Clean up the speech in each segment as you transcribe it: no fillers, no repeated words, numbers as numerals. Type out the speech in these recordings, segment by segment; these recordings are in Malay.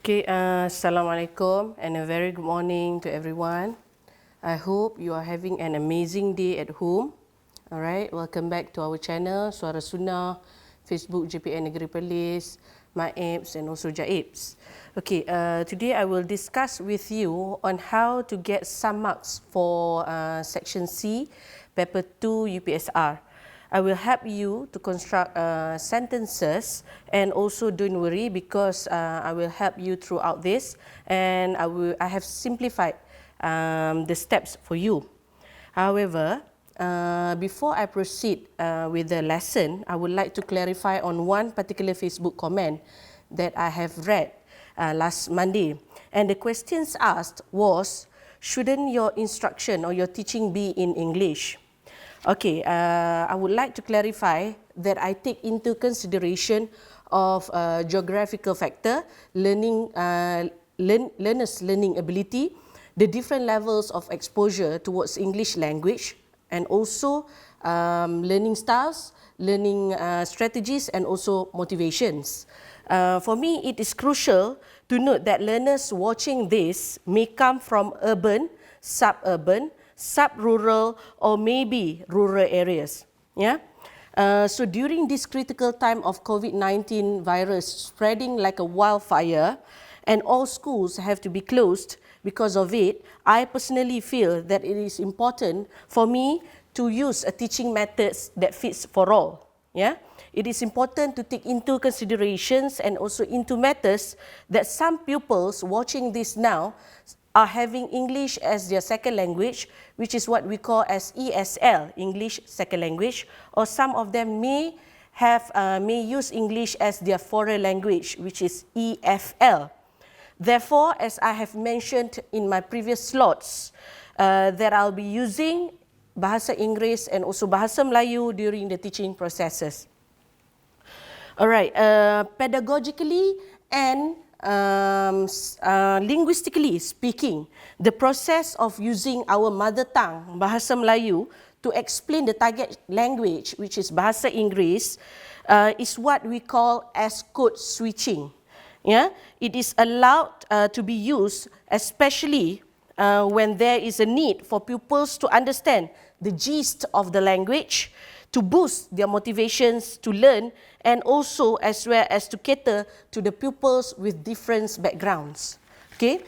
Okay, Assalamualaikum and a very good morning to everyone. I hope you are having an amazing day at home. Alright, welcome back to our channel, Suara Sunnah, Facebook JPN Negeri Perlis, MyApps and also JAIPS. Okay, today I will discuss with you on how to get some marks for Section C, Paper 2 UPSR. I will help you to construct sentences, and also don't worry because I will help you throughout this, and I have simplified the steps for you. However, before I proceed with the lesson, I would like to clarify on one particular Facebook comment that I have read last Monday. And the questions asked was, shouldn't your instruction or your teaching be in English? Okay, I would like to clarify that I take into consideration of geographical factor, learners' learning ability, the different levels of exposure towards English language, and also learning styles, learning strategies, and also motivations. For me, it is crucial to note that learners watching this may come from urban, suburban, sub-rural, or maybe rural areas. Yeah. So during this critical time of COVID-19 virus spreading like a wildfire, and all schools have to be closed because of it, I personally feel that it is important for me to use a teaching methods that fits for all. Yeah. It is important to take into considerations and also into methods that some pupils watching this now are having English as their second language, which is what we call as ESL, English Second Language, or some of them may use English as their foreign language, which is EFL. Therefore, as I have mentioned in my previous slots, that I'll be using Bahasa Inggeris and also Bahasa Melayu during the teaching processes. Alright, pedagogically and linguistically speaking, the process of using our mother tongue, Bahasa Melayu, to explain the target language, which is Bahasa Inggeris, is what we call as code switching. Yeah? It is allowed to be used, especially when there is a need for pupils to understand the gist of the language, to boost their motivations to learn, and also as well as to cater to the pupils with different backgrounds. Okay?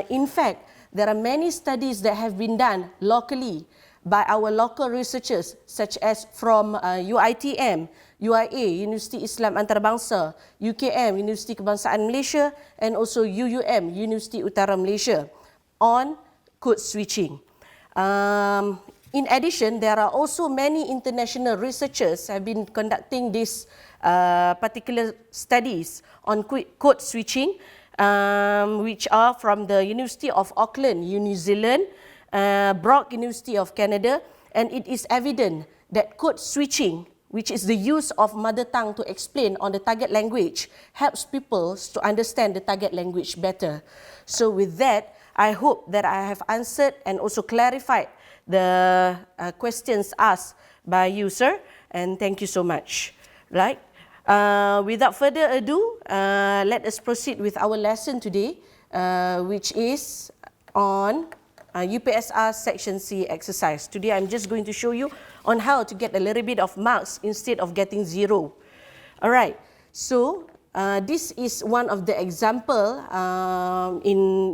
In fact, there are many studies that have been done locally by our local researchers, such as from UiTM, UIA, Universiti Islam Antarabangsa, UKM, Universiti Kebangsaan Malaysia, and also UUM, Universiti Utara Malaysia, on code switching. In addition, there are also many international researchers have been conducting these particular studies on code switching, which are from the University of Auckland, New Zealand, Brock University of Canada, and it is evident that code switching, which is the use of mother tongue to explain on the target language, helps people to understand the target language better. So with that, I hope that I have answered and also clarified the questions asked by you, sir, and thank you so much. Right? Without further ado, let us proceed with our lesson today, which is on UPSR Section C exercise. Today, I'm just going to show you on how to get a little bit of marks instead of getting 0. All right. So this is one of the example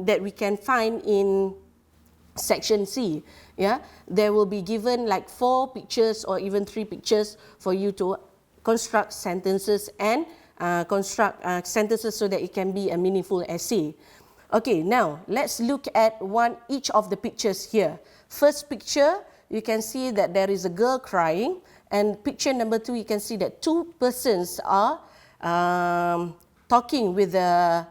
that we can find in Section C. Yeah, there will be given like 4 pictures or even 3 pictures for you to construct sentences and construct sentences so that it can be a meaningful essay. Okay, now let's look at each of the pictures here. First picture, you can see that there is a girl crying, and picture number 2, you can see that 2 persons are talking with a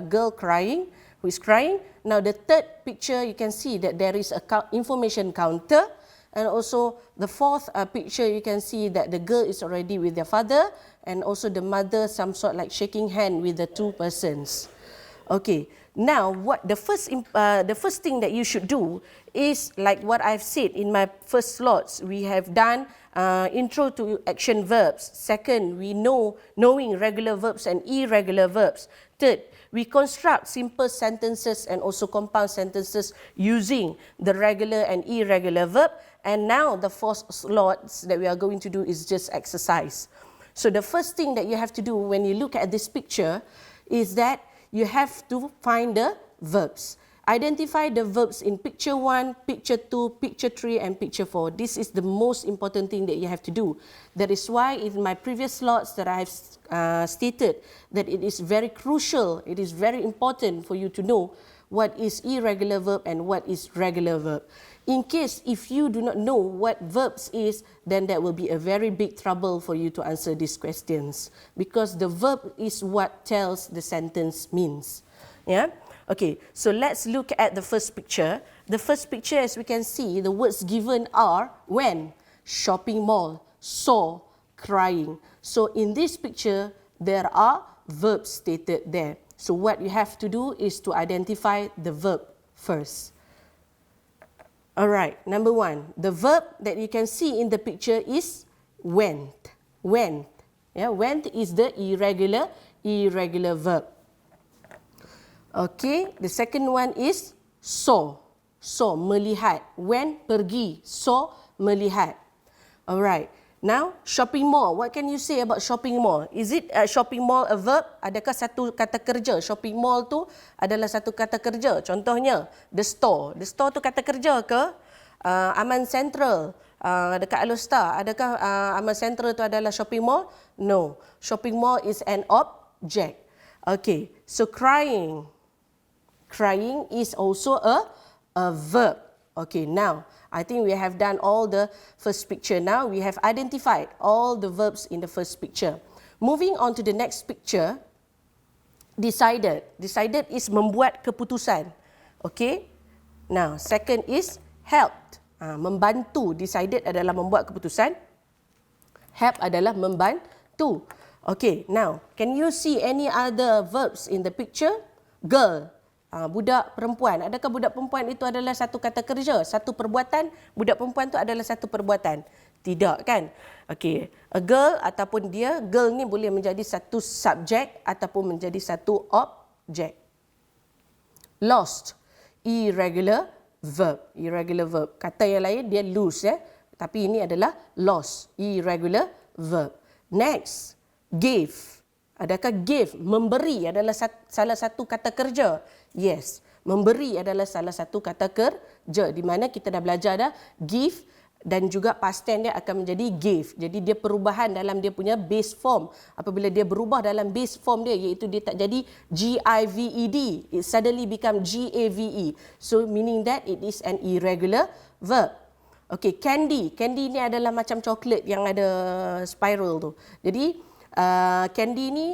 girl crying, who is crying. Now the third picture, you can see that there is a information counter, and also the fourth picture, you can see that the girl is already with their father, and also the mother some sort like shaking hand with the 2 persons. Okay, now what the first thing that you should do is like what I've said in my first slots. We have done intro to action verbs. Second, we knowing regular verbs and irregular verbs. Third, we construct simple sentences and also compound sentences using the regular and irregular verb. And now the 4 slots that we are going to do is just exercise. So the first thing that you have to do when you look at this picture is that you have to find the verbs. Identify the verbs in picture 1, picture 2, picture 3 and picture 4. This is the most important thing that you have to do. That is why in my previous slots that I have stated that it is very crucial, it is very important for you to know what is irregular verb and what is regular verb. In case if you do not know what verbs is, then that will be a very big trouble for you to answer these questions, because the verb is what tells the sentence means. Yeah? Okay, so let's look at the first picture. The first picture, as we can see, the words given are when, shopping mall, saw, crying. So in this picture, there are verbs stated there. So what you have to do is to identify the verb first. Alright, number 1, the verb that you can see in the picture is went. Went. Yeah, went is the irregular verb. Okay, the second one is saw. Saw, melihat. Went, pergi. Saw, melihat. Alright. Now, shopping mall. What can you say about shopping mall? Is it shopping mall a verb? Adakah satu kata kerja? Shopping mall tu adalah satu kata kerja. Contohnya, the store. The store tu kata kerja ke? Aman Central. Dekat Alostar. Adakah Aman Central tu adalah shopping mall? No. Shopping mall is an object. Okay. So, crying. Crying is also a verb. Okay, now, I think we have done all the first picture. Now, we have identified all the verbs in the first picture. Moving on to the next picture, decided. Decided is membuat keputusan. Okay. Now, second is helped. Membantu. Decided adalah membuat keputusan. Help adalah membantu. Okay, now, can you see any other verbs in the picture? Girl. Budak perempuan. Adakah budak perempuan itu adalah satu kata kerja, satu perbuatan? Budak perempuan itu adalah satu perbuatan? Tidak, kan? Okey, a girl ataupun dia, girl ni boleh menjadi satu subjek ataupun menjadi satu objek. Lost, irregular verb. Irregular verb. Kata yang lain dia lose, ya. Tapi ini adalah lost, irregular verb. Next, gave. Adakah give, memberi adalah salah satu kata kerja? Yes, memberi adalah salah satu kata kerja, di mana kita dah belajar dah give dan juga past tense dia akan menjadi gave. Jadi dia perubahan dalam dia punya base form. Apabila dia berubah dalam base form dia, iaitu dia tak jadi GIVED, it suddenly become GAVE. So meaning that it is an irregular verb. Okay, candy. Candy ni adalah macam coklat yang ada spiral tu. Jadi candy ni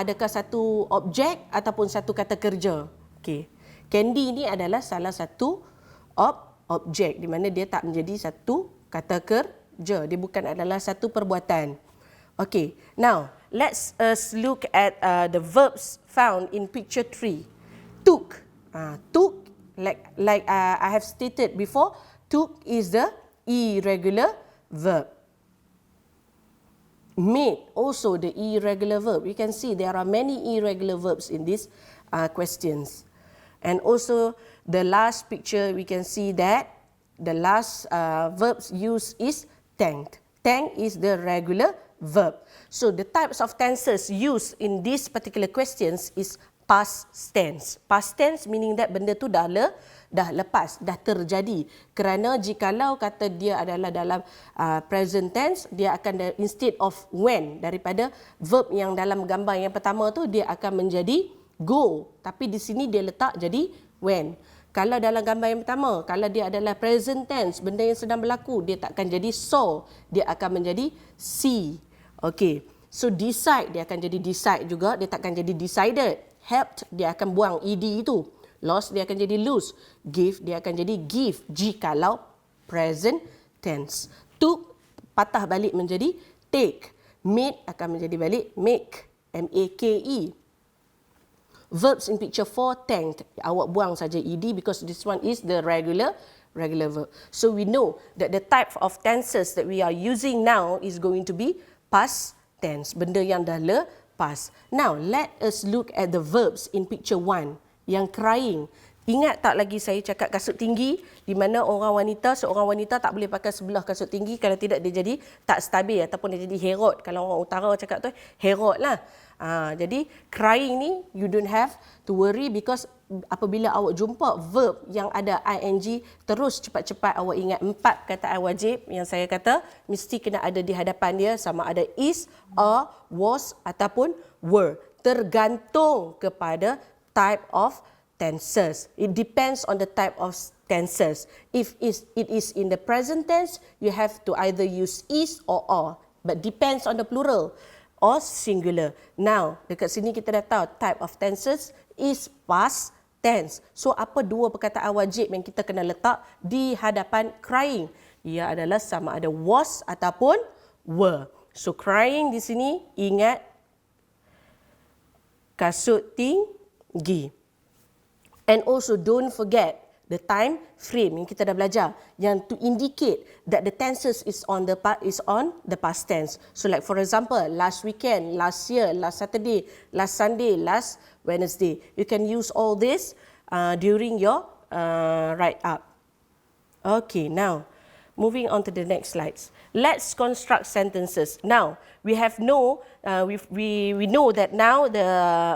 adakah satu objek ataupun satu kata kerja? Okey. Candy ni adalah salah satu objek di mana dia tak menjadi satu kata kerja. Dia bukan adalah satu perbuatan. Okey. Now, let's look at the verbs found in picture 3. Took. Took, like I have stated before, took is the irregular verb. Made, also the irregular verb. You can see there are many irregular verbs in these questions. And also the last picture, we can see that the last verbs used is thanked. Thank is the regular verb. So the types of tenses used in these particular questions is past tense. Past tense meaning that benda tu dah lepas, dah terjadi. Kerana jikalau kata dia adalah dalam present tense, dia akan instead of when, daripada verb yang dalam gambar yang pertama tu, dia akan menjadi go. Tapi di sini dia letak jadi when. Kalau dalam gambar yang pertama, kalau dia adalah present tense, benda yang sedang berlaku, dia tak akan jadi saw, dia akan menjadi see. Okay. So decide, dia akan jadi decide juga, dia tak akan jadi decided. Helped, dia akan buang ed itu. Lost, dia akan jadi lose. Give, dia akan jadi give jikalau present tense. Took, patah balik menjadi take. Made akan menjadi balik make. M-A-K-E. Verbs in picture 4, thanked. Awak buang saja ed because this one is the regular verb. So we know that the type of tenses that we are using now is going to be past tense. Benda yang dah lepas. past. Now, let us look at the verbs in picture 1. Yang crying. Ingat tak lagi saya cakap kasut tinggi, di mana seorang wanita tak boleh pakai sebelah kasut tinggi, kalau tidak dia jadi tak stabil ataupun dia jadi herot. Kalau orang utara cakap tu herot lah. Jadi crying ni you don't have to worry, because apabila awak jumpa verb yang ada ing, terus cepat-cepat awak ingat 4 perkataan wajib yang saya kata mesti kena ada di hadapan dia, sama ada is, are, was ataupun were. Tergantung kepada type of tenses. It depends on the type of tenses. If it is in the present tense, you have to either use is or are, but depends on the plural or singular. Now, dekat sini kita dah tahu type of tenses is past tense. So, apa dua perkataan wajib yang kita kena letak di hadapan crying? Ia adalah sama ada was ataupun were. So, crying di sini ingat kasut tinggi. And also don't forget the time frame yang kita dah belajar, yang to indicate that the tenses is on the past tense. So like for example, last weekend, last year, last Saturday, last Sunday, last Wednesday. You can use all this during your write up. Okay, now moving on to the next slides. Let's construct sentences. Now we know that now the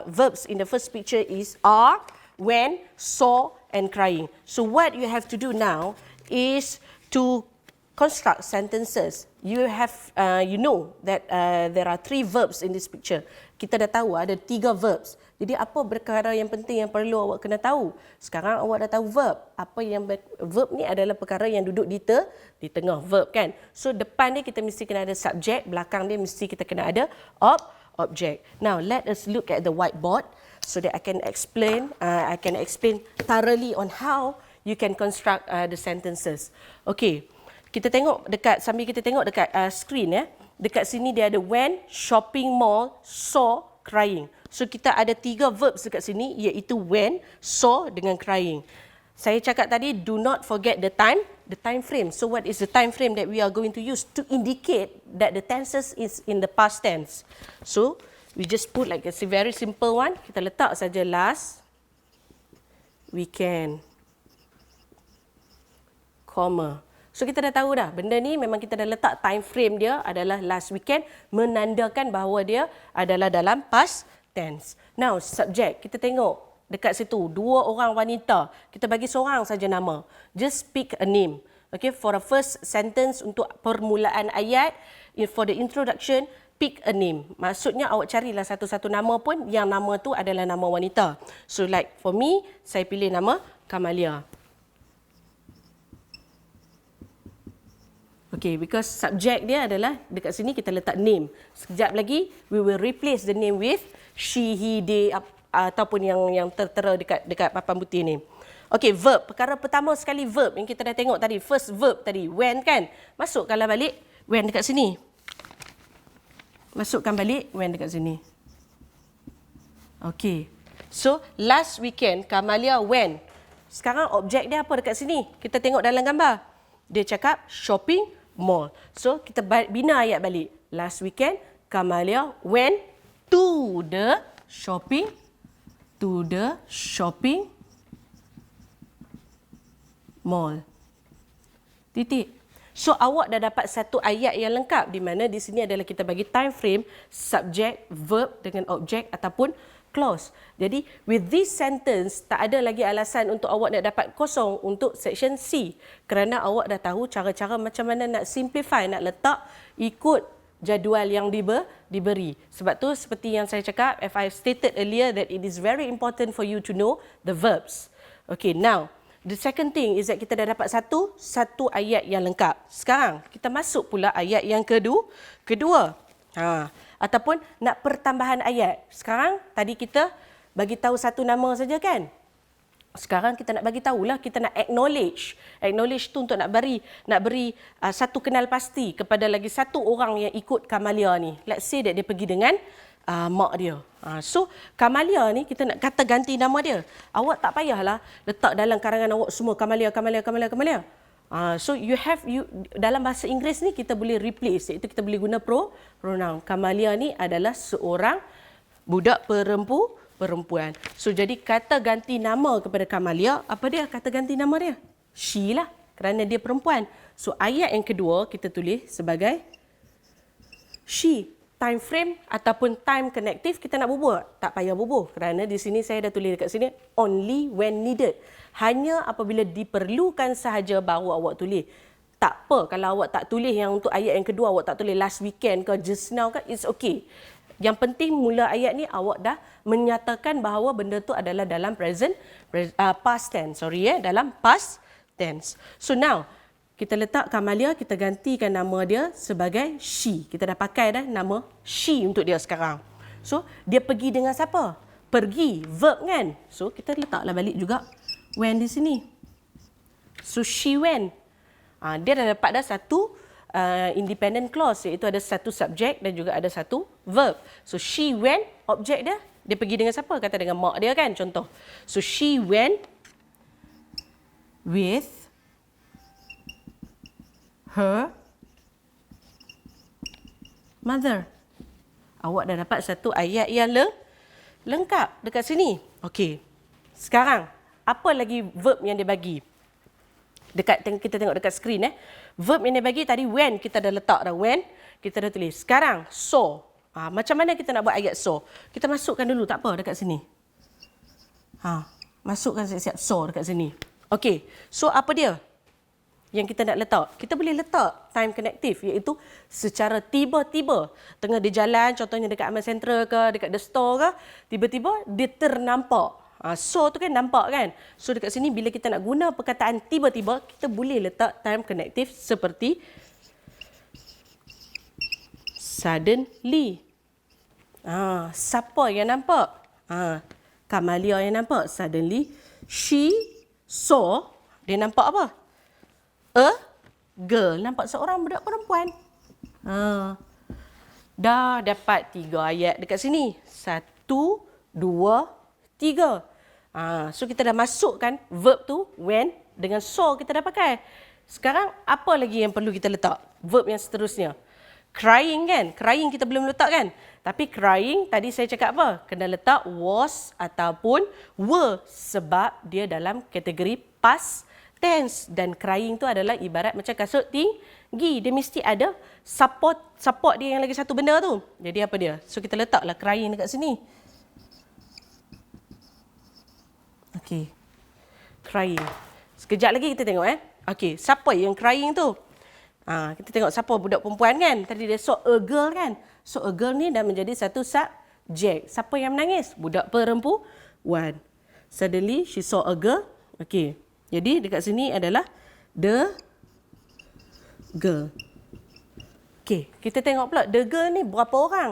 verbs in the first picture is are, when, saw, and crying. So what you have to do now is to construct sentences. You know that there are 3 verbs in this picture. Kita dah tahu ada 3 verbs. Jadi apa perkara yang penting yang perlu awak kena tahu? Sekarang awak dah tahu verb. Verb ni adalah perkara yang duduk di tengah verb kan. So depan dia kita mesti kena ada subject, belakang dia mesti kita kena ada object. Now let us look at the whiteboard, so that I can explain thoroughly on how you can construct the sentences. Okay, sambil kita tengok dekat screen ya. Dekat sini dia ada when, shopping mall, saw, crying. So kita ada 3 verbs dekat sini, iaitu when, saw dengan crying. Saya cakap tadi, do not forget the time frame. So what is the time frame that we are going to use to indicate that the tenses is in the past tense? So we just put like a very simple one. Kita letak saja last weekend, comma. So kita dah tahu dah, benda ni memang kita dah letak time frame dia adalah last weekend, menandakan bahawa dia adalah dalam past tense. Now subject, kita tengok dekat situ 2 orang wanita. Kita bagi seorang saja nama. Just pick a name. Okay, for the first sentence, untuk permulaan ayat, for the introduction, pick a name. Maksudnya awak carilah satu-satu nama pun yang nama tu adalah nama wanita. So like for me, saya pilih nama Kamalia. Okay, because subject dia adalah dekat sini kita letak name. Sekejap lagi we will replace the name with she, he, they ataupun yang tertera dekat papan putih ni. Okay, verb. Perkara pertama sekali verb yang kita dah tengok tadi, first verb tadi, when kan. Masukkanlah balik when dekat sini. Masukkan balik when dekat sini. Okay. So, last weekend, Kamalia went. Sekarang objek dia apa dekat sini? Kita tengok dalam gambar. Dia cakap shopping mall. So, kita bina ayat balik. Last weekend, Kamalia went to the shopping mall. Titik. So awak dah dapat satu ayat yang lengkap, di mana di sini adalah kita bagi time frame, subject, verb dengan object ataupun clause. Jadi with this sentence tak ada lagi alasan untuk awak nak dapat kosong untuk section C, kerana awak dah tahu cara-cara macam mana nak simplify, nak letak ikut jadual yang diberi. Sebab tu seperti yang saya cakap, as I stated earlier, that it is very important for you to know the verbs. Okay, now the second thing is that kita dah dapat satu ayat yang lengkap. Sekarang kita masuk pula ayat yang kedua. Ataupun nak pertambahan ayat. Sekarang tadi kita bagi tahu satu nama saja kan? Sekarang kita nak bagi tahulah, kita nak acknowledge. Acknowledge tu untuk nak beri satu kenal pasti kepada lagi satu orang yang ikut Kamalia ni. Let's say that dia pergi dengan mak dia. So Kamalia ni kita nak kata ganti nama dia. Awak tak payahlah letak dalam karangan awak semua Kamalia. So you dalam bahasa Inggeris ni kita boleh replace, iaitu kita boleh guna pronoun. Kamalia ni adalah seorang budak perempuan. So jadi kata ganti nama kepada Kamalia, apa dia kata ganti nama dia? She lah, kerana dia perempuan. So ayat yang kedua kita tulis sebagai she. Time frame ataupun time connective kita nak bubuh, tak payah bubuh kerana di sini saya dah tulis dekat sini only when needed. Hanya apabila diperlukan sahaja baru awak tulis. Tak apa kalau awak tak tulis yang untuk ayat yang kedua, awak tak tulis last weekend ke just now ke, it's okay. Yang penting mula ayat ni awak dah menyatakan bahawa benda tu adalah dalam past tense, dalam past tense. So now kita letak Kamalia, kita gantikan nama dia sebagai she. Kita dah pakai dah nama she untuk dia sekarang. So, dia pergi dengan siapa? Pergi, verb kan? So, kita letaklah balik juga when di sini. So, she went. Dia dah dapat dah satu independent clause, iaitu ada satu subjek dan juga ada satu verb. So, she went, objek dia, dia pergi dengan siapa? Kata dengan mak dia kan, contoh. So, she went with her mother. Awak dah dapat satu ayat yang lengkap dekat sini. Okey. Sekarang, apa lagi verb yang dia bagi? Kita tengok dekat skrin. Verb yang dia bagi tadi when, kita dah letak dah when. Kita dah tulis. Sekarang, saw. Macam mana kita nak buat ayat saw? Kita masukkan dulu, tak apa, dekat sini. Masukkan siap-siap saw dekat sini. Okey. So, apa dia? Yang kita nak letak, kita boleh letak time connective, iaitu secara tiba-tiba tengah di jalan, contohnya dekat Amal Central ke, dekat The Store ke, tiba-tiba dia ternampak. So tu kan nampak kan. So dekat sini bila kita nak guna perkataan tiba-tiba, kita boleh letak time connective seperti suddenly. Siapa yang nampak? Kamalia yang nampak. Suddenly she saw, dia nampak apa? A girl, nampak seorang budak perempuan. Dah dapat 3 ayat dekat sini. 1, 2, 3. So kita dah masukkan verb tu when dengan saw kita dah pakai. Sekarang apa lagi yang perlu kita letak? Verb yang seterusnya. Crying kan? Crying kita belum letak kan? Tapi crying tadi saya cakap apa? Kena letak was ataupun were sebab dia dalam kategori past tense, dan crying tu adalah ibarat macam kasut tinggi. Dia mesti ada support dia yang lagi satu benda tu. Jadi apa dia? So kita letaklah crying dekat sini. Okey. Crying. Sekejap lagi kita tengok Okey, siapa yang crying tu? Kita tengok siapa budak perempuan kan? Tadi dia saw a girl kan? So a girl ni dah menjadi satu subjek. Siapa yang menangis? Budak perempuan. Suddenly she saw a girl. Okey. Jadi dekat sini adalah the girl. Okey, kita tengok pula the girl ni berapa orang?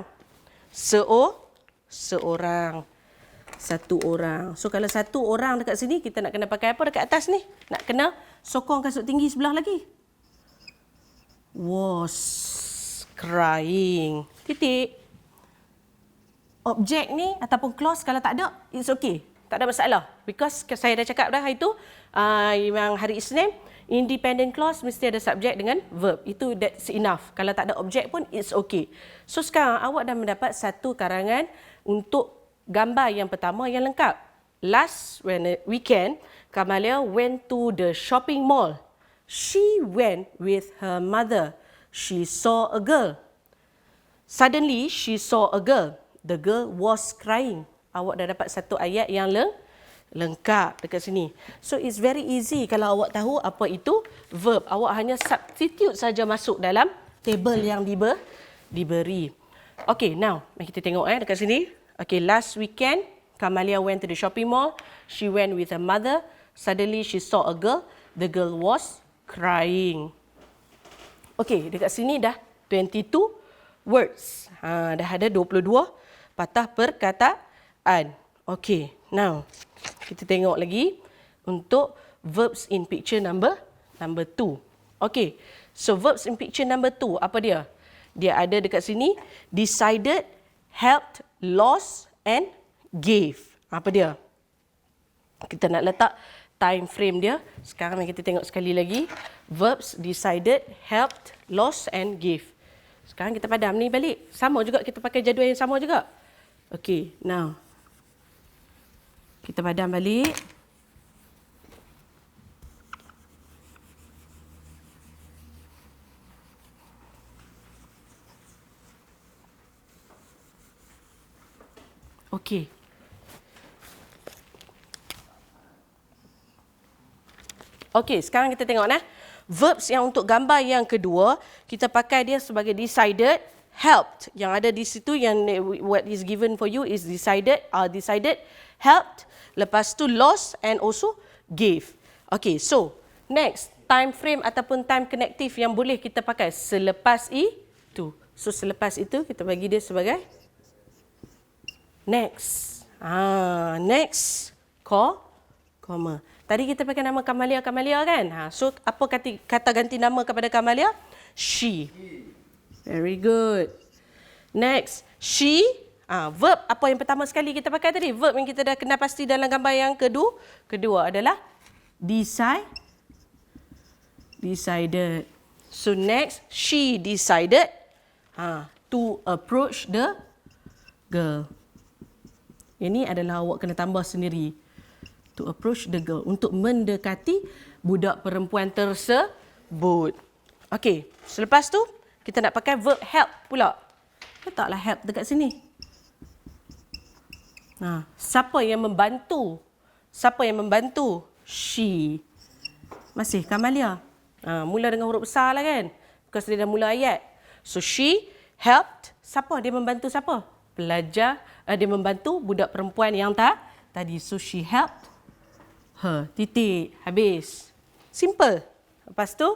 Seorang. Satu orang. So kalau satu orang dekat sini, kita nak kena pakai apa dekat atas ni? Nak kena sokong kasut tinggi sebelah lagi. Was crying. Titik. Objek ni ataupun clause kalau tak ada, it's okay. Tak ada masalah. Because saya dah cakap dah hari tu, yang hari Isnin, independent clause mesti ada subjek dengan verb. Itu that's enough. Kalau tak ada objek pun, it's okay. So sekarang awak dah mendapat satu karangan untuk gambar yang pertama yang lengkap. Last weekend, Kamalia went to the shopping mall. She went with her mother. She saw a girl. Suddenly, she saw a girl. The girl was crying. Awak dah dapat satu ayat yang lengkap dekat sini. So, it's very easy kalau awak tahu apa itu verb. Awak hanya substitute saja masuk dalam table yang diberi. Okay, now, mari kita tengok dekat sini. Okay, last weekend, Kamalia went to the shopping mall. She went with her mother. Suddenly, she saw a girl. The girl was crying. Okay, dekat sini dah 22 words. Dah ada 22 patah perkataan. Okay, now kita tengok lagi untuk verbs in picture number 2. Okay, so verbs in picture number 2, apa dia? Dia ada dekat sini, decided, helped, lost and gave. Apa dia? Kita nak letak time frame dia. Sekarang mari kita tengok sekali lagi. Verbs decided, helped, lost and gave. Sekarang kita padam ni balik. Sama juga, kita pakai jadual yang sama juga. Okay, now. Kita padam balik. Okey. Okey, sekarang kita tengok verbs yang untuk gambar yang kedua, kita pakai dia sebagai decided, helped. Yang ada di situ yang what is given for you is decided, helped, lepas tu lost and also gave. Okey, so next, time frame ataupun time connective yang boleh kita pakai selepas itu. So selepas itu kita bagi dia sebagai next. Next, comma. Tadi kita pakai nama Kamalia kan? So apa kata ganti nama kepada Kamalia? She. Very good. Next, she. Verb apa yang pertama sekali kita pakai tadi? Verb yang kita dah kenal pasti dalam gambar yang kedua adalah decided. So next, she decided to approach the girl. Ini adalah awak kena tambah sendiri. To approach the girl. Untuk mendekati budak perempuan tersebut. Okey, selepas tu kita nak pakai verb help pula. Letaklah help dekat sini. Siapa yang membantu? She. Masih Kamalia. Mula dengan huruf besar lah kan? Because dia dah mula ayat. So she helped. Siapa? Dia membantu siapa? Pelajar. Dia membantu budak perempuan yang tadi. So she helped her. Titik. Habis. Simple. Lepas tu,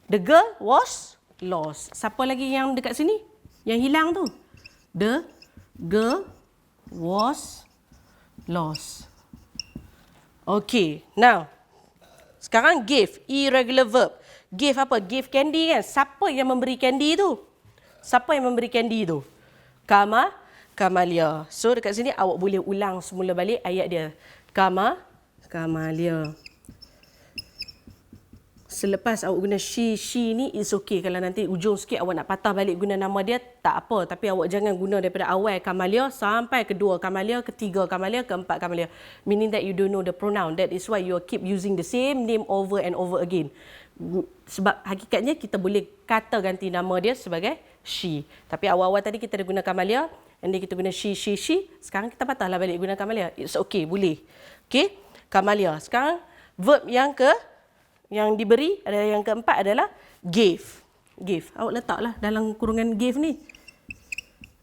the girl was lost. Siapa lagi yang dekat sini? Yang hilang tu? The girl was lost. Okay. Now, sekarang give. Irregular verb. Give apa? Give candy kan? Siapa yang memberi candy tu? Kamalia. So dekat sini awak boleh ulang semula balik ayat dia. Kamalia. Selepas awak guna she ni is okay. Kalau nanti ujung sikit awak nak patah balik guna nama dia, tak apa. Tapi awak jangan guna daripada awal Kamalia sampai kedua Kamalia, ketiga Kamalia, keempat Kamalia. Meaning that you don't know the pronoun. That is why you keep using the same name over and over again. Sebab hakikatnya kita boleh kata ganti nama dia sebagai she. Tapi awal-awal tadi kita dah guna Kamalia, and then kita guna she. Sekarang kita patahlah balik guna Kamalia. It's okay, boleh. Okay, Kamalia. Sekarang verb yang diberi, yang keempat adalah gave. Awak letaklah dalam kurungan gave ni.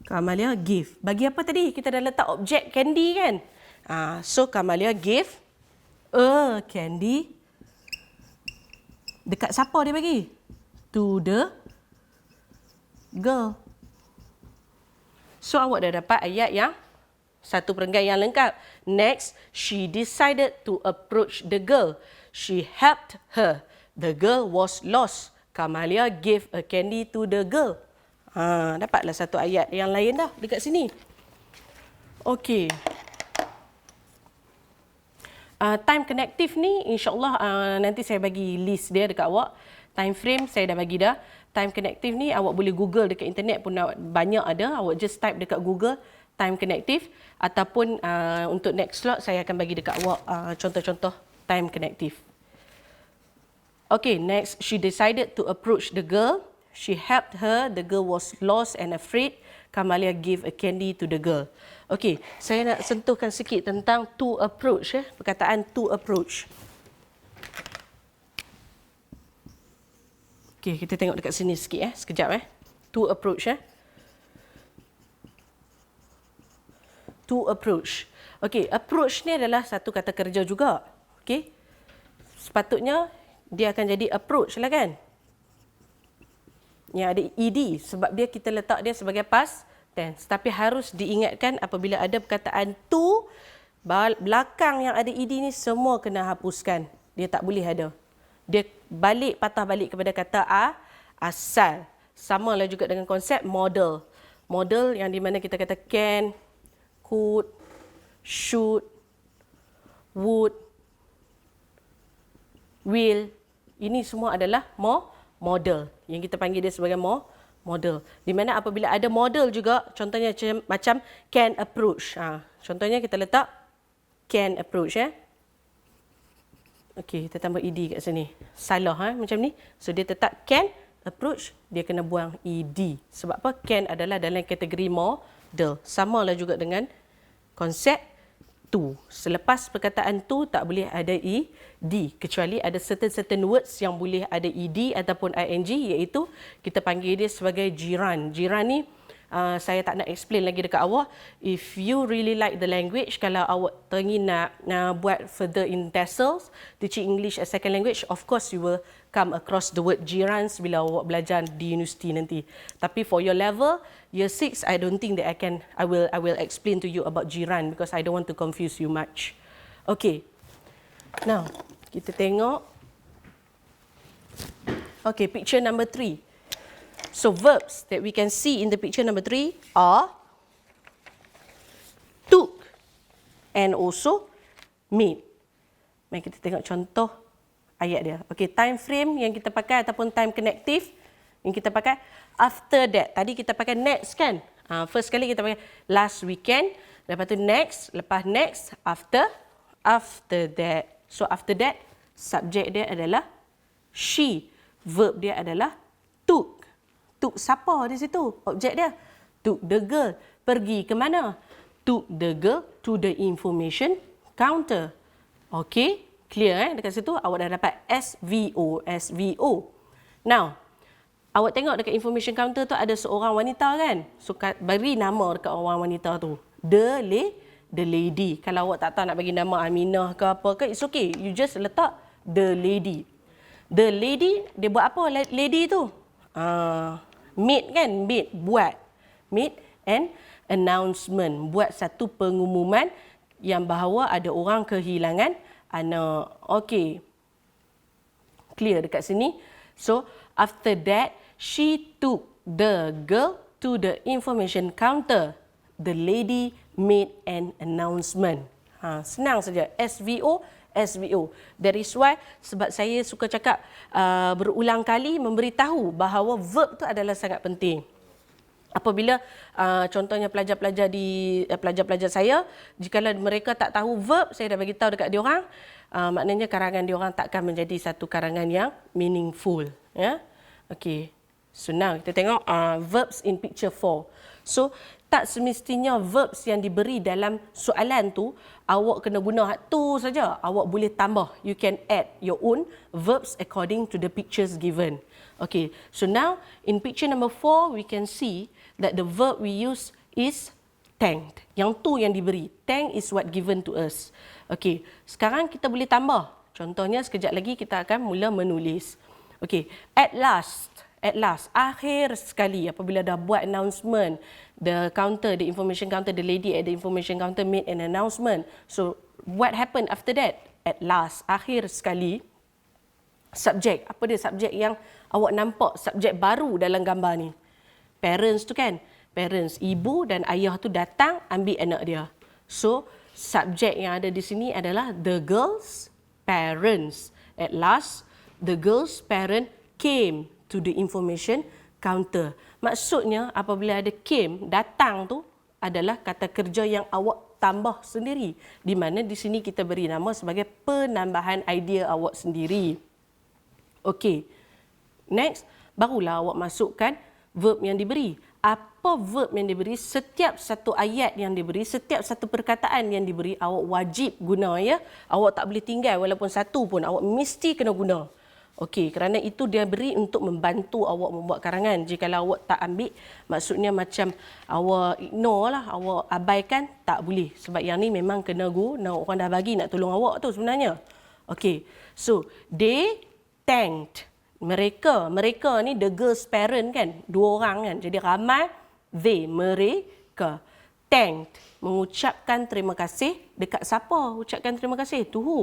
Kamalia gave. Bagi apa tadi? Kita dah letak objek candy kan? So Kamalia gave a candy. Dekat siapa dia bagi? To the girl. So awak dah dapat ayat yang satu perenggan yang lengkap. Next, she decided to approach the girl. She helped her. The girl was lost. Kamalia gave a candy to the girl. Dapatlah satu ayat yang lain dah dekat sini. Okey. Time connective ni insya-Allah nanti saya bagi list dia dekat awak. Time frame saya dah bagi dah. Time connective ni awak boleh Google dekat internet pun banyak ada. Awak just type dekat Google time connective ataupun untuk next slot saya akan bagi dekat awak contoh-contoh time connective. Okay, next, she decided to approach the girl. She helped her. The girl was lost and afraid. Kamalia gave a candy to the girl. Okay, saya nak sentuhkan sikit tentang to approach. Perkataan to approach. Okay, kita tengok dekat sini sikit. Sekejap. To approach. To approach. Okay, approach ni adalah satu kata kerja juga. Okay, sepatutnya dia akan jadi approach lah kan. Yang ada ed sebab kita letak dia sebagai past tense. Tapi harus diingatkan apabila ada perkataan to, belakang yang ada ed ni semua kena hapuskan. Dia tak boleh ada. Dia patah balik kepada kata asal. Sama lah juga dengan konsep model. Model yang di mana kita kata can, could, should, would, will. Ini semua adalah model. Yang kita panggil dia sebagai model. Di mana apabila ada model juga, contohnya macam can approach. Contohnya kita letak can approach. Okey, kita tambah ed kat sini. Salah macam ni. So dia tetap can approach, dia kena buang ed. Sebab apa? Can adalah dalam kategori model. Samalah juga dengan konsep to. Selepas perkataan to tak boleh ada ed, kecuali ada certain words yang boleh ada ed ataupun ing, iaitu kita panggil dia sebagai jiran. Jiran ni saya tak nak explain lagi dekat awak. If you really like the language, kalau awak teringin nak buat further in TESOL, teaching English as second language, of course you will come across the word jirans bila awak belajar di universiti nanti. Tapi for your level, year 6, I don't think that I will explain to you about jiran because I don't want to confuse you much. Okay. Now, kita tengok. Okay, picture number 3. So verbs that we can see in the picture number 3 are took and also made. Mari kita tengok contoh ayat dia. Okay, time frame yang kita pakai ataupun time connective yang kita pakai after that. Tadi kita pakai next kan? First kali kita pakai last weekend. Lepas tu next, lepas next, after that. So after that, subjek dia adalah she. Verb dia adalah took. Took siapa di situ? Objek dia. Took the girl. Pergi ke mana? Took the girl to the information counter. Okay? Clear dekat situ awak dah dapat SVO. SVO. Now, awak tengok dekat information counter tu ada seorang wanita kan? So, beri nama dekat orang wanita tu. The lady. Kalau awak tak tahu nak bagi nama Aminah ke apa ke, it's okay. You just letak the lady. The lady, dia buat apa lady tu? Made kan? Made, buat. Made an announcement. Buat satu pengumuman yang bahawa ada orang kehilangan anak. Okay. Clear dekat sini. So, after that, she took the girl to the information counter. The lady made an announcement. Senang saja. SVO, SVO. That is why sebab saya suka cakap berulang kali memberitahu bahawa verb tu adalah sangat penting. Apabila contohnya pelajar-pelajar saya, jikalau mereka tak tahu verb, saya dah bagi tahu dekat diorang, maknanya karangan diorang takkan menjadi satu karangan yang meaningful. Ya? Okay. So now kita tengok verbs in picture 4. So tak semestinya verbs yang diberi dalam soalan tu awak kena guna hak tu saja. Awak boleh tambah. You can add your own verbs according to the pictures given. Okay. So now in picture number 4 we can see that the verb we use is thanked. Yang tu yang diberi. Thank is what given to us. Okay. Sekarang kita boleh tambah. Contohnya sekejap lagi kita akan mula menulis. Okay. At last, akhir sekali apabila dah buat announcement, the information counter, the lady at the information counter made an announcement. So, what happened after that? At last, akhir sekali, subjek. Apa dia subjek yang awak nampak? Subjek baru dalam gambar ni. Parents tu kan? Parents, ibu dan ayah tu datang ambil anak dia. So, subjek yang ada di sini adalah the girl's parents. At last, the girl's parent came to the information counter. Maksudnya apabila ada came, datang tu adalah kata kerja yang awak tambah sendiri. Di mana di sini kita beri nama sebagai penambahan idea awak sendiri. Okey. Next, barulah awak masukkan verb yang diberi. Apa verb yang diberi? Setiap satu ayat yang diberi, setiap satu perkataan yang diberi, awak wajib guna ya. Awak tak boleh tinggal walaupun satu pun. Awak mesti kena guna. Okey, kerana itu dia beri untuk membantu awak membuat karangan. Jikalau awak tak ambil, maksudnya macam awak ignore lah, awak abaikan, tak boleh. Sebab yang ni memang kena guna. Orang dah bagi nak tolong awak tu sebenarnya. Okey, so they thanked. Mereka ni the girl's parent kan, dua orang kan. Jadi ramai they, mereka. Thanked, mengucapkan terima kasih. Dekat siapa ucapkan terima kasih? To who?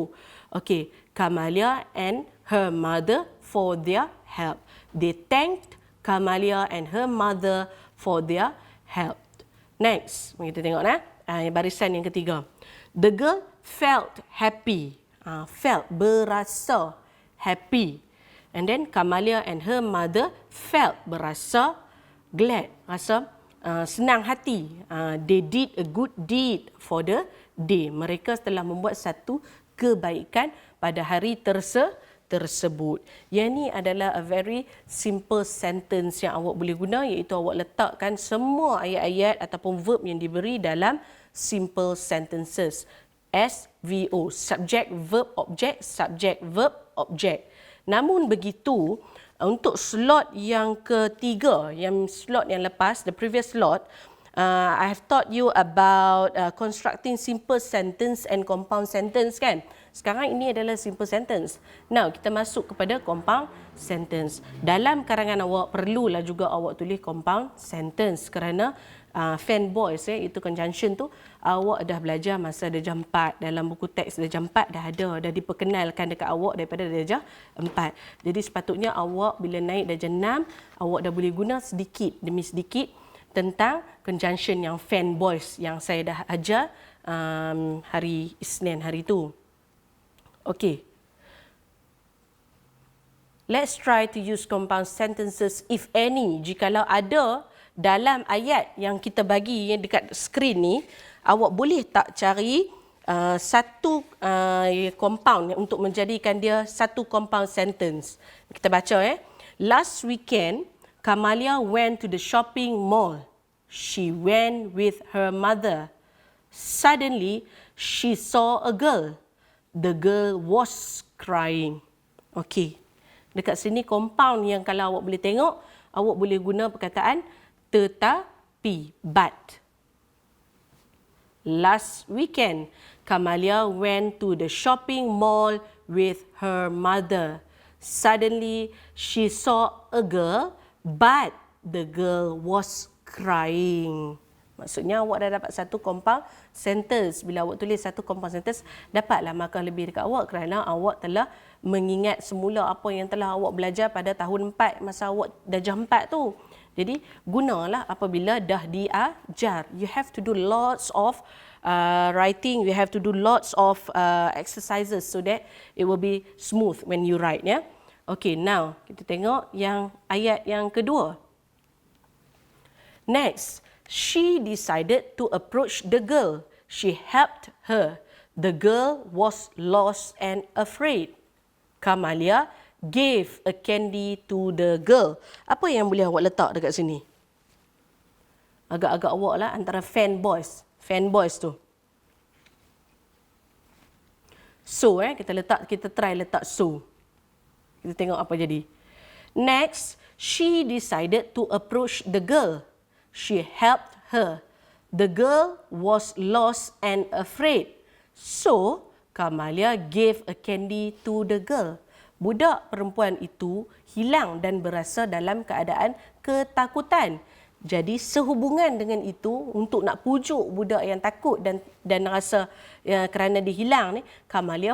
Okey, Kamalia and her mother for their help. They thanked Kamalia and her mother for their help. Next, kita tengok barisan yang ketiga. The girl felt happy. Felt, berasa happy. And then Kamalia and her mother felt, berasa glad, rasa senang hati. They did a good deed for the day. Mereka telah membuat satu kebaikan pada hari tersebut. Yang ni adalah a very simple sentence yang awak boleh guna, iaitu awak letakkan semua ayat-ayat ataupun verb yang diberi dalam simple sentences. SVO, subject, verb, object, subject, verb, object. Namun begitu, untuk slot yang ketiga, yang slot yang lepas, the previous slot, I have taught you about constructing simple sentence and compound sentence kan. Sekarang ini adalah simple sentence. Now, kita masuk kepada compound sentence. Dalam karangan awak, perlulah juga awak tulis compound sentence kerana fanboys, itu conjunction tu, awak dah belajar masa darjah 4. Dalam buku teks darjah 4 dah ada, dah diperkenalkan dekat awak daripada darjah 4. Jadi sepatutnya awak bila naik darjah 6, awak dah boleh guna sedikit demi sedikit tentang conjunction yang fanboys yang saya dah ajar hari Isnin hari tu. Okay. Let's try to use compound sentences if any. Jikalau ada dalam ayat yang kita bagi yang dekat skrin ni, awak boleh tak cari satu compound untuk menjadikan dia satu compound sentence. Kita baca Last weekend, Kamalia went to the shopping mall. She went with her mother. Suddenly, she saw a girl. The girl was crying. Okey. Dekat sini compound yang kalau awak boleh tengok, awak boleh guna perkataan tetapi, but. Last weekend, Kamalia went to the shopping mall with her mother. Suddenly, she saw a girl, but the girl was crying. Maksudnya awak dah dapat satu compound sentence. Bila awak tulis satu compound sentence, dapatlah markah lebih dekat awak kerana awak telah mengingat semula apa yang telah awak belajar pada tahun 4 masa awak darjah 4 tu. Jadi, gunalah apabila dah diajar. You have to do lots of writing, you have to do lots of exercises so that it will be smooth when you write. Ya? Okay, now kita tengok yang ayat yang kedua. Next, she decided to approach the girl. She helped her. The girl was lost and afraid. Kamalia gave a candy to the girl. Apa yang boleh awak letak dekat sini? Agak-agak awak lah antara fanboys. Fanboys tu. So, kita try letak so. Kita tengok apa jadi. Next, she decided to approach the girl. She helped her. The girl was lost and afraid. So, Kamalia gave a candy to the girl. Budak perempuan itu hilang dan berasa dalam keadaan ketakutan. Jadi sehubungan dengan itu, untuk nak pujuk budak yang takut dan rasa kerana dia hilang ni, Kamalia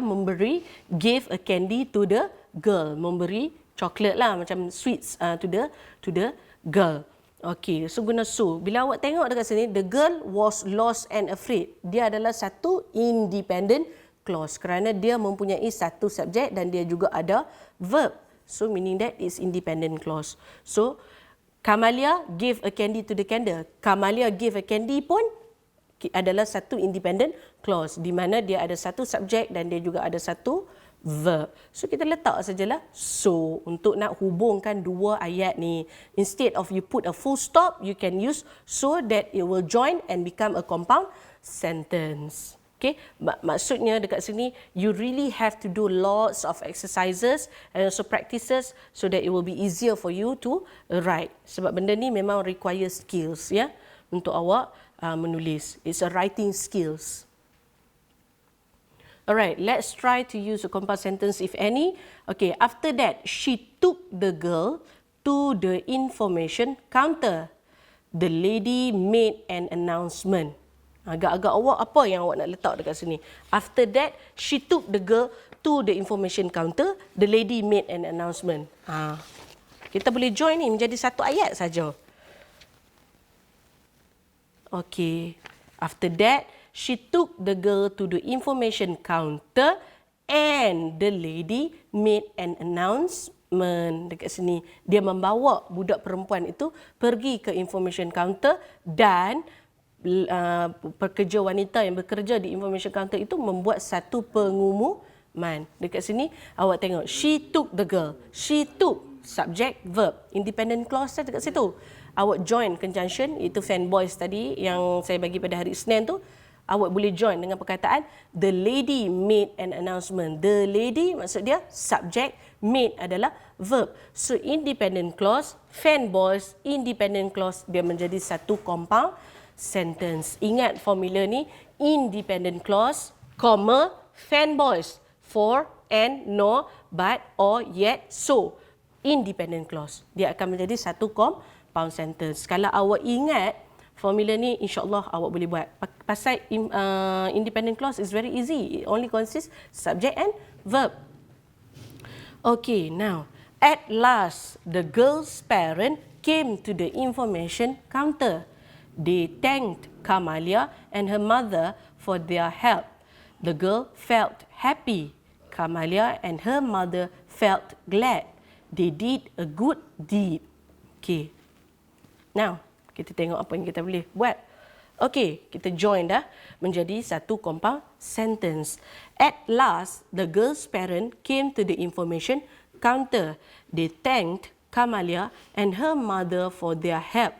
gave a candy to the girl, memberi coklat lah, macam sweets to the girl. Okey, so guna so. Bila awak tengok dekat sini, the girl was lost and afraid. Dia adalah satu independent clause kerana dia mempunyai satu subjek dan dia juga ada verb. So meaning that is independent clause. So Kamalia gave a candy to the candle. Kamalia gave a candy pun adalah satu independent clause di mana dia ada satu subjek dan dia juga ada satu verb. So kita letak sajalah so untuk nak hubungkan dua ayat ni. Instead of you put a full stop, you can use so that it will join and become a compound sentence. Okay, maksudnya dekat sini you really have to do lots of exercises and also practices so that it will be easier for you to write. Sebab benda ni memang require skills ya untuk awak menulis. It's a writing skills. Alright, let's try to use a compound sentence if any. Okay, after that, she took the girl to the information counter. The lady made an announcement. Agak-agak awak apa yang awak nak letak dekat sini? After that, she took the girl to the information counter. The lady made an announcement. Kita boleh join ni menjadi satu ayat saja. Okay, after that, she took the girl to the information counter and the lady made an dekat sini. Dia membawa budak perempuan itu pergi ke information counter dan pekerja wanita yang bekerja di information counter itu membuat satu pengumuman. Dekat sini awak tengok, she took the girl. She took, subject, verb. Independent clause dekat situ. Awak join conjunction, itu fanboys tadi yang saya bagi pada hari Isnin tu. Awak boleh join dengan perkataan the lady made an announcement. The lady maksud dia subject, made adalah verb. So independent clause, fanboys, independent clause, dia menjadi satu compound sentence. Ingat formula ni, independent clause, comma, fanboys, for, and, nor, but, or, yet, so. Independent clause. Dia akan menjadi satu compound sentence. Kalau awak ingat formula ni, insyaAllah awak boleh buat. Pasal independent clause is very easy. It only consists subject and verb. Okay, now, at last, the girl's parent came to the information counter. They thanked Kamalia and her mother for their help. The girl felt happy. Kamalia and her mother felt glad. They did a good deed. Okay. Now, kita tengok apa yang kita boleh buat. Okey, kita join dah menjadi satu compound sentence. At last, the girl's parent came to the information counter. They thanked Kamalia and her mother for their help.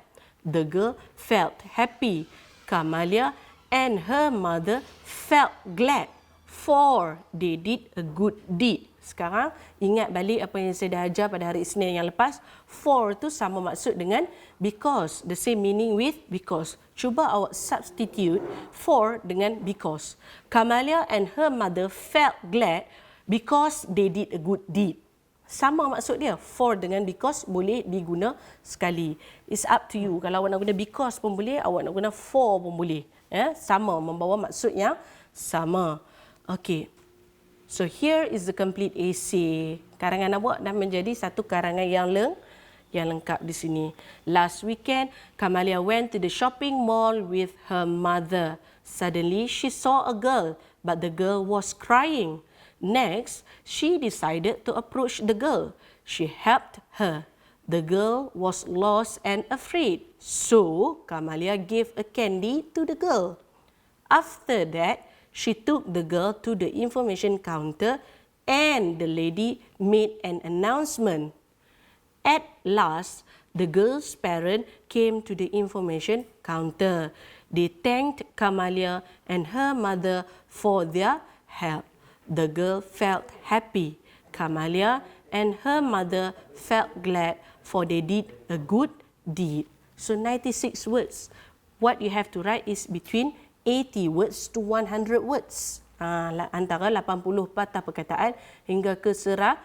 The girl felt happy. Kamalia and her mother felt glad, for they did a good deed. Sekarang, ingat balik apa yang saya dah ajar pada hari Isnin yang lepas. For tu sama maksud dengan because. The same meaning with because. Cuba awak substitute for dengan because. Kamalia and her mother felt glad because they did a good deed. Sama maksud dia. For dengan because boleh diguna sekali. It's up to you. Kalau awak nak guna because pun boleh, awak nak guna for pun boleh. Sama, membawa maksud yang sama. Okey. So here is the complete essay. Karangan awak dah menjadi satu karangan yang lengkap di sini. Last weekend, Kamalia went to the shopping mall with her mother. Suddenly, she saw a girl, but the girl was crying. Next, she decided to approach the girl. She helped her. The girl was lost and afraid, so Kamalia gave a candy to the girl. After that, she took the girl to the information counter and the lady made an announcement. At last, the girl's parent came to the information counter. They thanked Kamalia and her mother for their help. The girl felt happy. Kamalia and her mother felt glad, for they did a good deed. So 96 words. What you have to write is between 80 words to 100 words. Antara 80 patah perkataan hingga ke 100.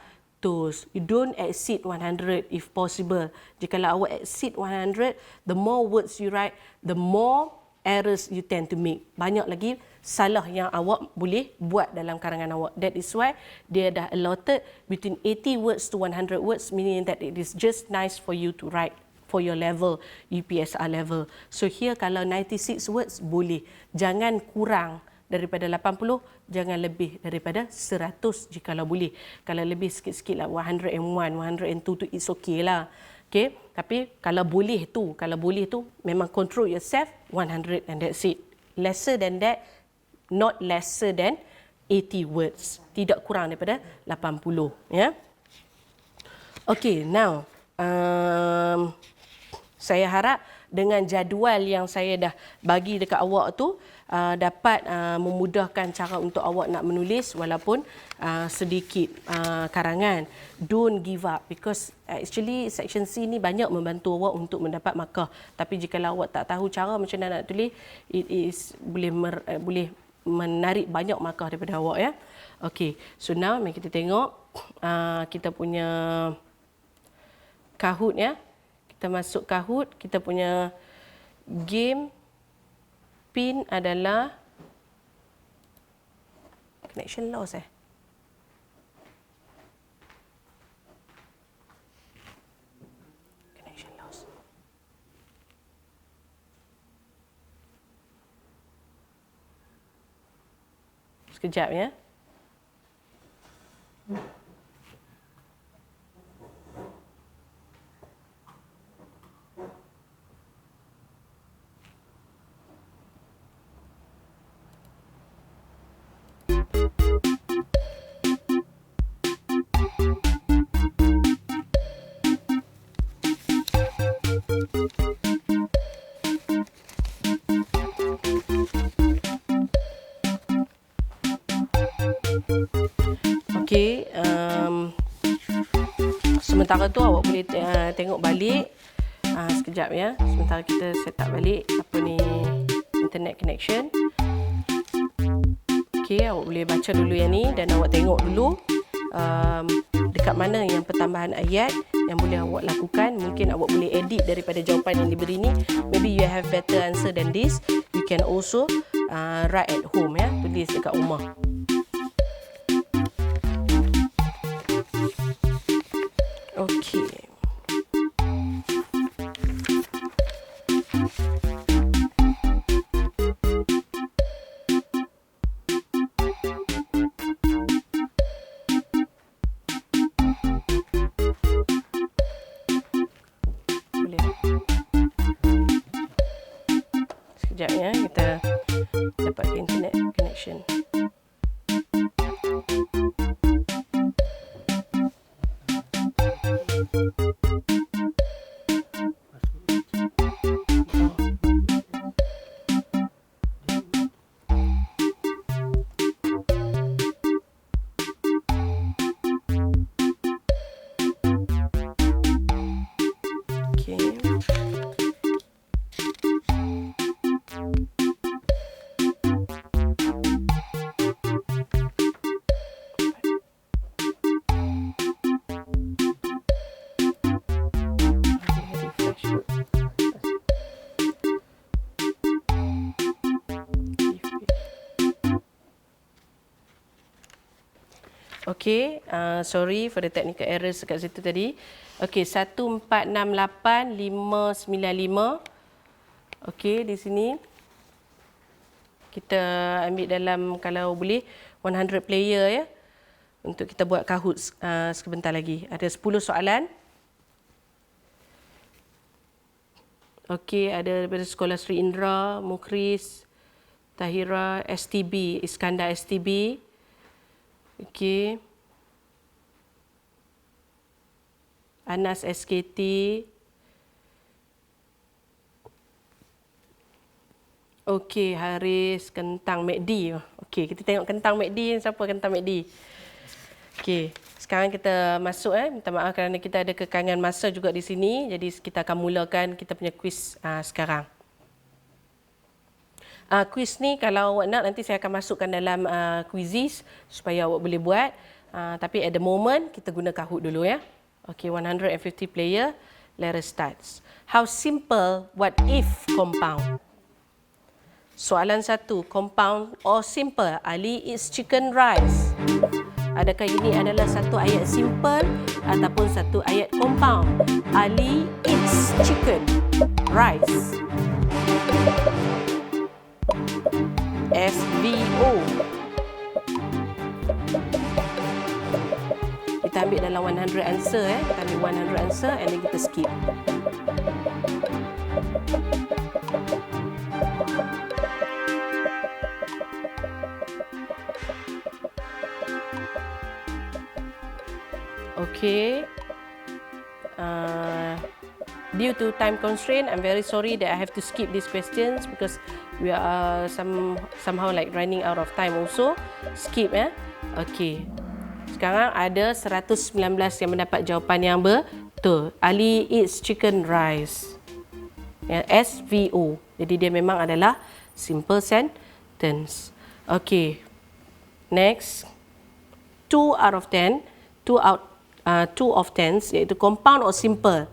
You don't exceed 100 if possible. Jikalau awak exceed 100, the more words you write, the more errors you tend to make. Banyak lagi salah yang awak boleh buat dalam karangan awak. That is why dia dah allotted between 80 words to 100 words, meaning that it is just nice for you to write for your level, UPSR level. So here kalau 96 words boleh. Jangan kurang daripada 80, jangan lebih daripada 100 jikalau boleh. Kalau lebih sikit-sikit lah, 101, 102 tu it's okay lah. Okay? Tapi kalau boleh tu memang control yourself 100 and that's it. Lesser than that, not lesser than 80 words. Tidak kurang daripada 80. Ya? Okay, now saya harap dengan jadual yang saya dah bagi dekat awak tu dapat memudahkan cara untuk awak nak menulis walaupun sedikit karangan. Don't give up because actually section C ni banyak membantu awak untuk mendapat markah. Tapi jika awak tak tahu cara macam mana nak tulis, it is boleh menarik banyak markah daripada awak ya. Okay, so now mari kita tengok kita punya Kahoot ya. Kita masuk Kahoot, kita punya game pin adalah connection loss connection loss. Sekejap ya. sementara tu awak boleh tengok balik. Sekejap ya. Sementara kita set up balik apa ni internet connection. Okey, awak boleh baca dulu yang ni dan awak tengok dulu dekat mana yang pertambahan ayat yang boleh awak lakukan. Mungkin awak boleh edit daripada jawapan yang diberi ni. Maybe you have better answer than this. You can also write at home ya, tulis dekat rumah. Okey. Sekejap ya, kita dapat internet connection. Okey, sorry for the technical errors dekat situ tadi. Okey, 1468595. Okey, di sini kita ambil dalam, kalau boleh 100 player ya, untuk kita buat Kahoot sebentar lagi. Ada 10 soalan. Okey, ada daripada Sekolah Sri Indra, Mukris, Tahira, STB, Iskandar STB. Okey. Anas SKT. Okey, Haris, Kentang MACD. Okey, kita tengok Kentang MACD. Siapa Kentang MACD? Okey, sekarang kita masuk. Minta maaf kerana kita ada kekangan masa juga di sini. Jadi kita akan mulakan kita punya quiz sekarang. Quiz ni kalau awak nak, nanti saya akan masukkan dalam quizzes supaya awak boleh buat. Tapi at the moment, kita guna Kahoot dulu ya. Okay, 150 player. Let us start. How simple, what if compound? Soalan 1, compound or simple? Ali eats chicken rice. Adakah ini adalah satu ayat simple ataupun satu ayat compound? Ali eats chicken rice. SVO. Kita ambil dalam 100 answer Kita ambil 100 answer and then kita skip. Okay. Due to time constraint, I'm very sorry that I have to skip these questions because we are somehow like running out of time also. Skip ya. Okay. Sekarang ada 119 yang mendapat jawapan yang betul. Ali eats chicken rice. Ya, SVO. Jadi dia memang adalah simple sentence. Okay. Next. 2 out of 10. 2 of 10 iaitu compound or simple.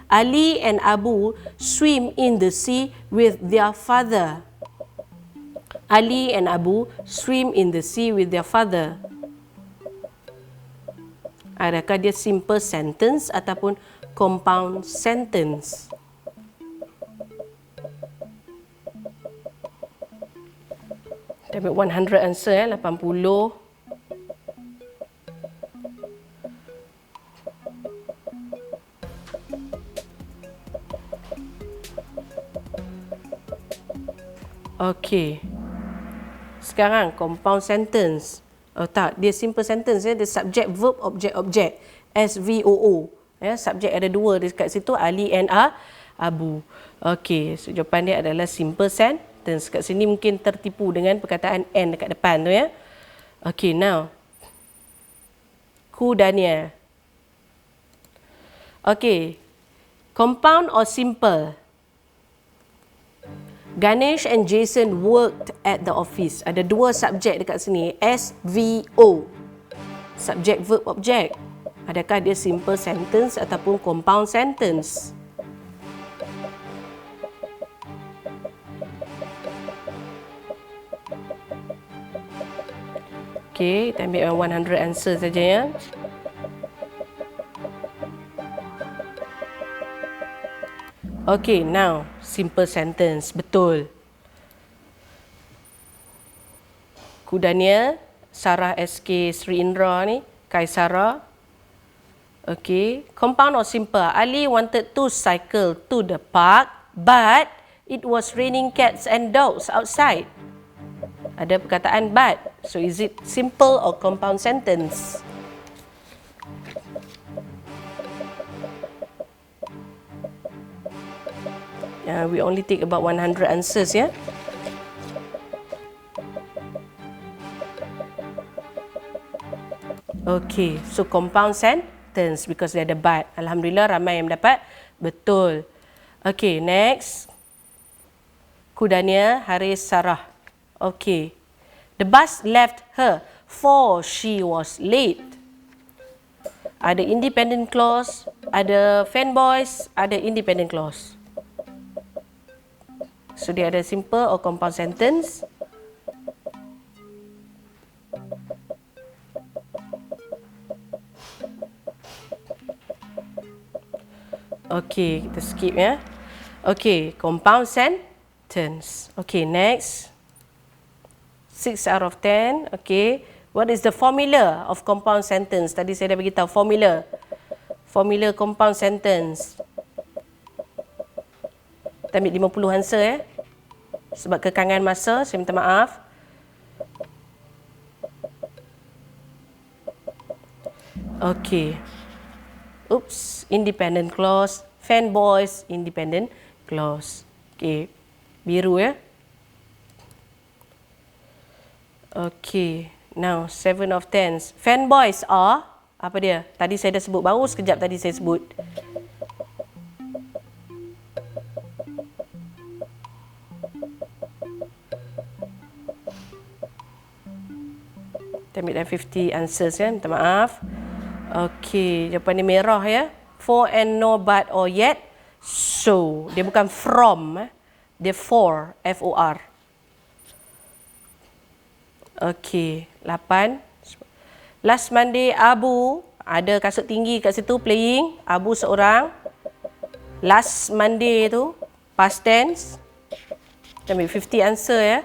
Ali and Abu swim in the sea with their father. Ali and Abu swim in the sea with their father. Adakah dia simple sentence ataupun compound sentence? Kita ambil 100 answer 80. Okey. Sekarang compound sentence. Oh tak, dia simple sentence ya, dia subject verb object object. SVOO. Ya, subject ada 2 dekat situ, Ali and Abu. Okey, so jawapan dia adalah simple sentence. Kat sini mungkin tertipu dengan perkataan and dekat depan tu ya. Okey, now. Ku Daniel. Okay. Compound or simple? Ganesh and Jason worked at the office. Ada dua subjek dekat sini. SVO. Subject, verb, object. Adakah dia simple sentence ataupun compound sentence? Okay, kita ambil 100 answer saja ya. Okay, now simple sentence. Betul. Kudanya Sarah SK Sri Indra ni, Kaisara. Okay, compound or simple? Ali wanted to cycle to the park, but it was raining cats and dogs outside. Ada perkataan but. So is it simple or compound sentence? We only take about 100 answers ya. Okay, so compound sentence because dia ada but. Alhamdulillah ramai yang dapat betul. Okay, next. Kudanya Haris Sarah. Okay. The bus left her for she was late. Ada independent clause, ada fanboys, ada independent clause. So dia ada simple or compound sentence. Okay, kita skip ya. Okay, compound sentence. Okay, next. 6 out of 10. Okay. What is the formula of compound sentence? Tadi saya dah beritahu formula. Formula compound sentence. Kita ambil 50 answer ya. Sebab kekangan masa, saya minta maaf. Okay. Oops, independent clause. Fanboys, independent clause. Okay. Biru ya. Okay. Now, 7 of 10. Fanboys are, apa dia? Tadi saya dah sebut, baru sekejap tadi saya sebut. Kita ambil dah 50 answers ya, minta maaf. Okay, jawapan dia merah ya. For and no, but or yet. So, dia bukan from. Dia for, F-O-R. Okay, 8. Last Monday, Abu. Ada kasut tinggi kat situ, playing. Abu seorang. Last Monday tu, past tense. Kita ambil 50 answer ya.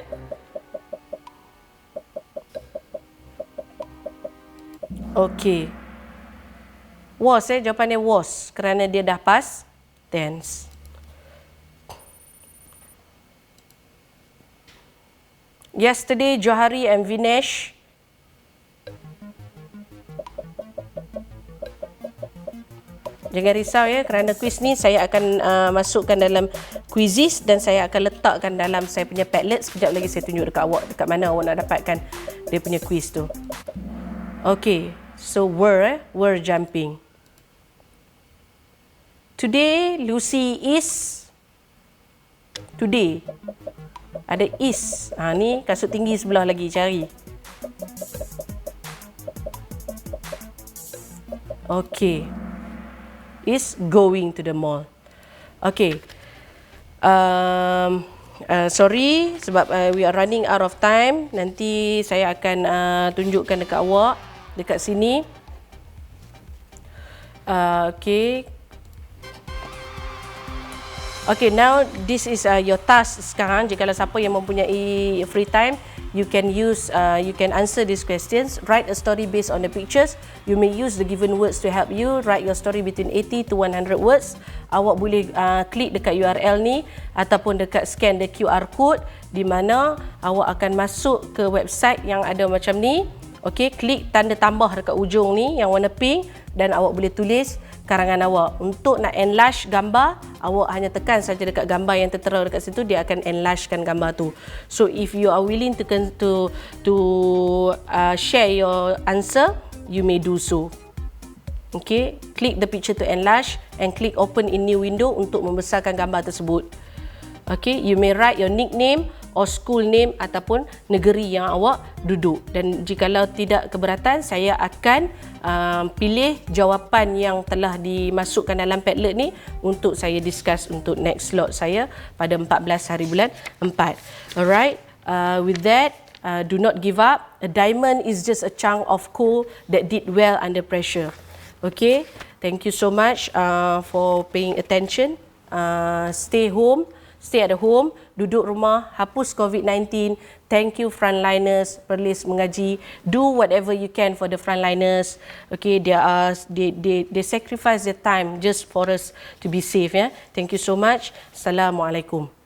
Okay. Was jawapan dia was. Kerana dia dah past tense. Yesterday, Johari and Vinesh. Jangan risau ya, kerana kuis ni saya akan masukkan dalam quizzes dan saya akan letakkan dalam saya punya Padlet. Sekejap lagi saya tunjuk dekat awak, dekat mana awak nak dapatkan dia punya quiz tu. Okay, so were jumping. Today, Lucy is. Today. Ada is. Ni kasut tinggi sebelah lagi, cari. Okay. Is going to the mall. Okay. Sorry sebab we are running out of time. Nanti saya akan tunjukkan dekat awak dekat sini. Okay. Okay, now this is your task sekarang. Jika siapa yang mempunyai free time, you can answer these questions. Write a story based on the pictures. You may use the given words to help you. Write your story between 80 to 100 words. Awak boleh klik dekat URL ni ataupun dekat scan the QR code di mana awak akan masuk ke website yang ada macam ni. Okay, klik tanda tambah dekat ujung ni yang warna pink dan awak boleh tulis karangan awak. Untuk nak enlarge gambar, awak hanya tekan saja dekat gambar yang tertera dekat situ, dia akan enlargekan gambar tu. So if you are willing to share your answer, you may do so. Okay, click the picture to enlarge and click open in new window untuk membesarkan gambar tersebut. Okay, you may write your nickname or school name ataupun negeri yang awak duduk. Dan jikalau tidak keberatan, saya akan pilih jawapan yang telah dimasukkan dalam Padlet ni untuk saya discuss untuk next slot saya pada 14 hari bulan 4. Alright, with that, do not give up. A diamond is just a chunk of coal that did well under pressure. Okay, thank you so much for paying attention. Stay home, stay at home, duduk rumah, hapus COVID-19. Thank you frontliners, Perlis Mengaji. Do whatever you can for the frontliners. Okay, they sacrifice their time just for us to be safe. Yeah, thank you so much. Assalamualaikum.